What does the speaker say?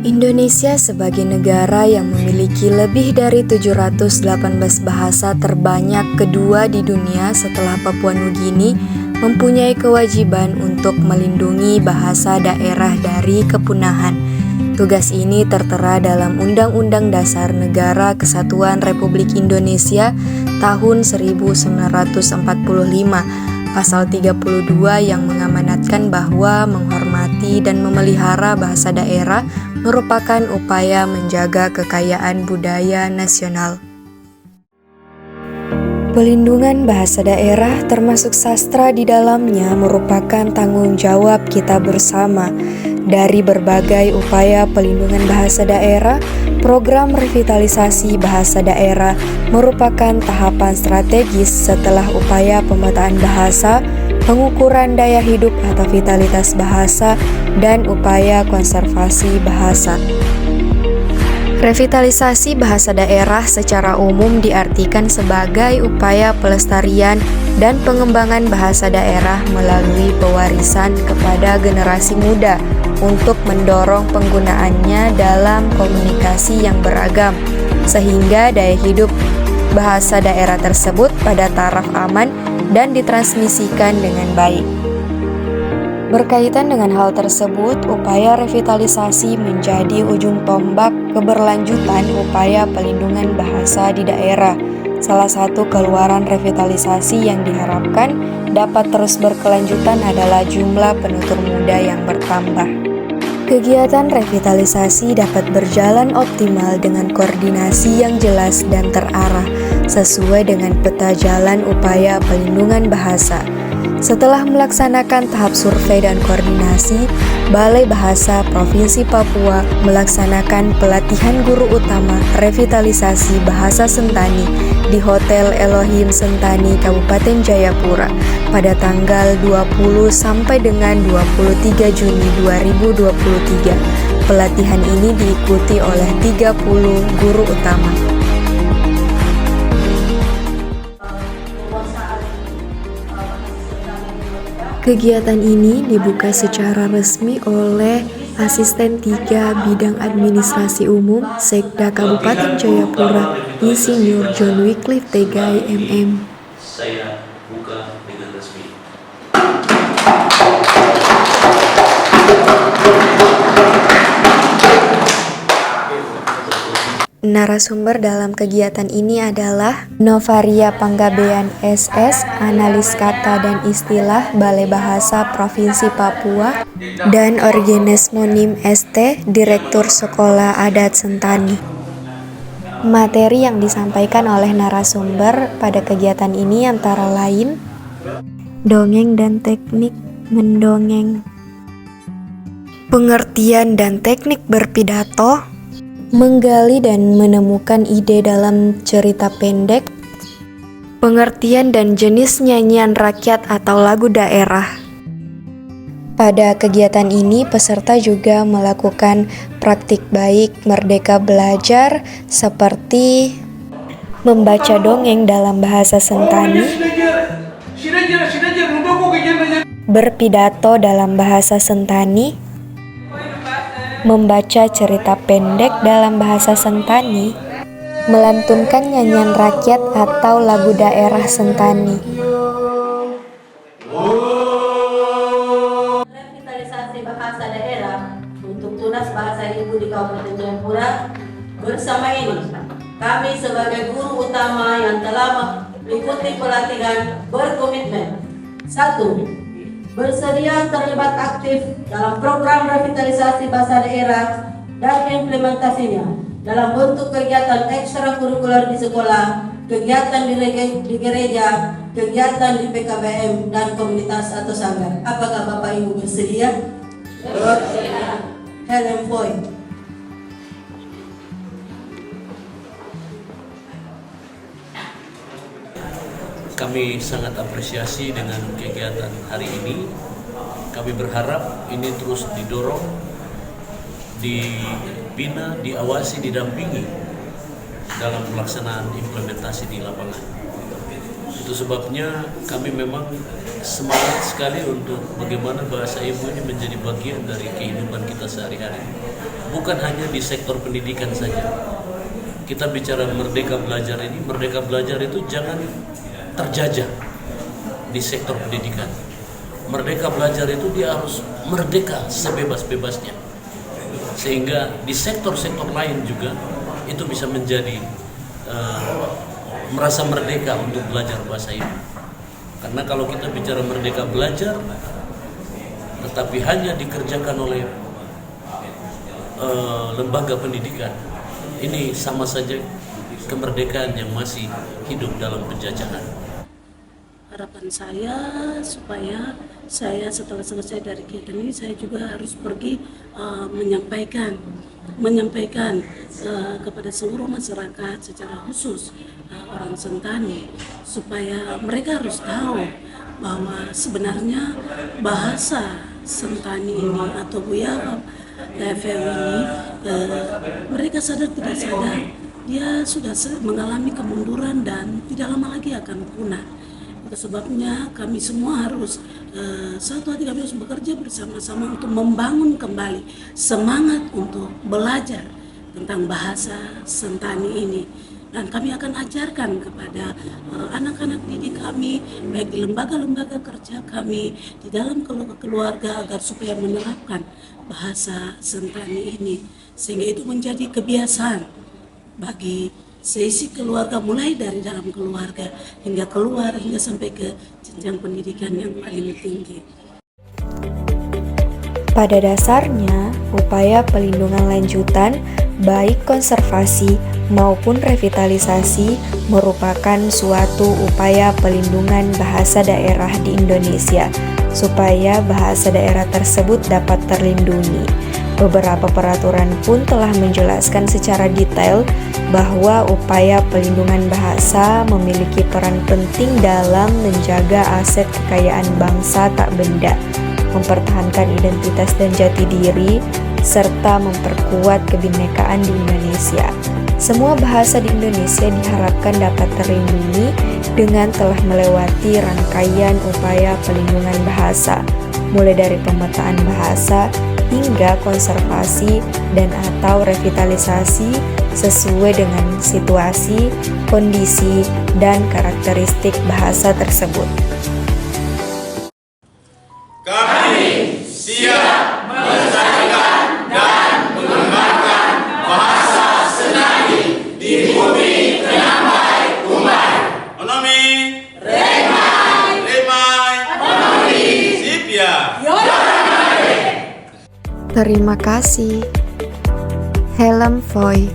Indonesia sebagai negara yang memiliki lebih dari 718 bahasa terbanyak kedua di dunia setelah Papua Nugini, mempunyai kewajiban untuk melindungi bahasa daerah dari kepunahan. Tugas ini tertera dalam Undang-Undang Dasar Negara Kesatuan Republik Indonesia tahun 1945. Pasal 32 yang mengamanatkan bahwa menghormati dan memelihara bahasa daerah merupakan upaya menjaga kekayaan budaya nasional. Pelindungan bahasa daerah termasuk sastra di dalamnya merupakan tanggung jawab kita bersama. Dari berbagai upaya pelindungan bahasa daerah, program revitalisasi bahasa daerah merupakan tahapan strategis setelah upaya pemetaan bahasa, pengukuran daya hidup atau vitalitas bahasa, dan upaya konservasi bahasa. Revitalisasi bahasa daerah secara umum diartikan sebagai upaya pelestarian dan pengembangan bahasa daerah melalui pewarisan kepada generasi muda untuk mendorong penggunaannya dalam komunikasi yang beragam, sehingga daya hidup bahasa daerah tersebut pada taraf aman dan ditransmisikan dengan baik. Berkaitan dengan hal tersebut, upaya revitalisasi menjadi ujung tombak keberlanjutan upaya pelindungan bahasa di daerah. Salah satu keluaran revitalisasi yang diharapkan dapat terus berkelanjutan adalah jumlah penutur muda yang bertambah. Kegiatan revitalisasi dapat berjalan optimal dengan koordinasi yang jelas dan terarah, sesuai dengan peta jalan upaya pelindungan bahasa. Setelah melaksanakan tahap survei dan koordinasi, Balai Bahasa Provinsi Papua melaksanakan pelatihan guru utama revitalisasi bahasa Sentani di Hotel Elohim Sentani, Kabupaten Jayapura pada tanggal 20 sampai dengan 23 Juni 2023. Pelatihan ini diikuti oleh 30 guru utama. Kegiatan ini dibuka secara resmi oleh Asisten 3 Bidang Administrasi Umum Sekda Kabupaten Jayapura, Insinyur John Wycliffe Tegai, MM. Saya buka dengan resmi. Narasumber dalam kegiatan ini adalah Novaria Panggabean SS, Analis Kata dan Istilah Balai Bahasa Provinsi Papua, dan Orgenes Monim ST, Direktur Sekolah Adat Sentani. Materi yang disampaikan oleh narasumber pada kegiatan ini antara lain dongeng dan teknik mendongeng, pengertian dan teknik berpidato, menggali dan menemukan ide dalam cerita pendek, pengertian dan jenis nyanyian rakyat atau lagu daerah. Pada kegiatan ini, peserta juga melakukan praktik baik merdeka belajar seperti membaca dongeng dalam bahasa Sentani, berpidato dalam bahasa Sentani, membaca cerita pendek dalam bahasa Sentani, melantunkan nyanyian rakyat atau lagu daerah Sentani. Revitalisasi bahasa daerah untuk Tunas Bahasa Ibu di Kabupaten Jayapura. Bersama ini, kami sebagai guru utama yang telah mengikuti pelatihan berkomitmen: 1. Bersedia terlibat aktif dalam program revitalisasi bahasa daerah dan implementasinya dalam bentuk kegiatan ekstrakurikuler di sekolah, kegiatan di gereja, kegiatan di PKBM, dan komunitas atau sanggar. Apakah Bapak Ibu bersedia? Bersedia. Helen Foy. Kami sangat apresiasi dengan kegiatan hari ini Kami berharap ini terus didorong, dibina, diawasi, didampingi dalam pelaksanaan implementasi di lapangan. Itu sebabnya kami memang semangat sekali untuk bagaimana bahasa ibu ini menjadi bagian dari kehidupan kita sehari-hari. Bukan hanya di sektor pendidikan saja. Kita bicara merdeka belajar ini, merdeka belajar itu jangan terjajah di sektor pendidikan. Merdeka belajar itu dia harus merdeka sebebas-bebasnya. Sehingga di sektor-sektor lain juga itu bisa menjadi merasa merdeka untuk belajar bahasa ibu. Karena kalau kita bicara merdeka belajar, tetapi hanya dikerjakan oleh lembaga pendidikan, ini sama saja kemerdekaan yang masih hidup dalam penjajahan. Harapan saya supaya saya setelah selesai dari kegiatan ini saya juga harus pergi menyampaikan kepada seluruh masyarakat secara khusus orang Sentani supaya mereka harus tahu bahwa sebenarnya bahasa Sentani ini atau Buya FM ini mereka sadar tidak sadar dia sudah mengalami kemunduran dan tidak lama lagi akan punah. Itu sebabnya kami semua harus satu hati, kami harus bekerja bersama-sama untuk membangun kembali semangat untuk belajar tentang bahasa Sentani ini. Dan kami akan ajarkan kepada anak-anak didik kami, baik di lembaga-lembaga kerja kami, di dalam keluarga agar supaya menerapkan bahasa Sentani ini. Sehingga itu menjadi kebiasaan bagi seisi keluarga, mulai dari dalam keluarga hingga keluar hingga sampai ke jenjang pendidikan yang paling tinggi. Pada dasarnya, upaya pelindungan lanjutan, baik konservasi maupun revitalisasi, merupakan suatu upaya pelindungan bahasa daerah di Indonesia, supaya bahasa daerah tersebut dapat terlindungi. Beberapa peraturan pun telah menjelaskan secara detail bahwa upaya pelindungan bahasa memiliki peran penting dalam menjaga aset kekayaan bangsa tak benda, mempertahankan identitas dan jati diri, serta memperkuat kebinekaan di Indonesia. Semua bahasa di Indonesia diharapkan dapat terlindungi dengan telah melewati rangkaian upaya pelindungan bahasa, mulai dari pemetaan bahasa hingga konservasi dan atau revitalisasi sesuai dengan situasi, kondisi, dan karakteristik bahasa tersebut. Kami siap melestarikan dan mengembangkan bahasa Sentani di bumi Penambai Umbai. Onomi, Remai, Onomi, Sipia. Terima kasih. Helm Foy.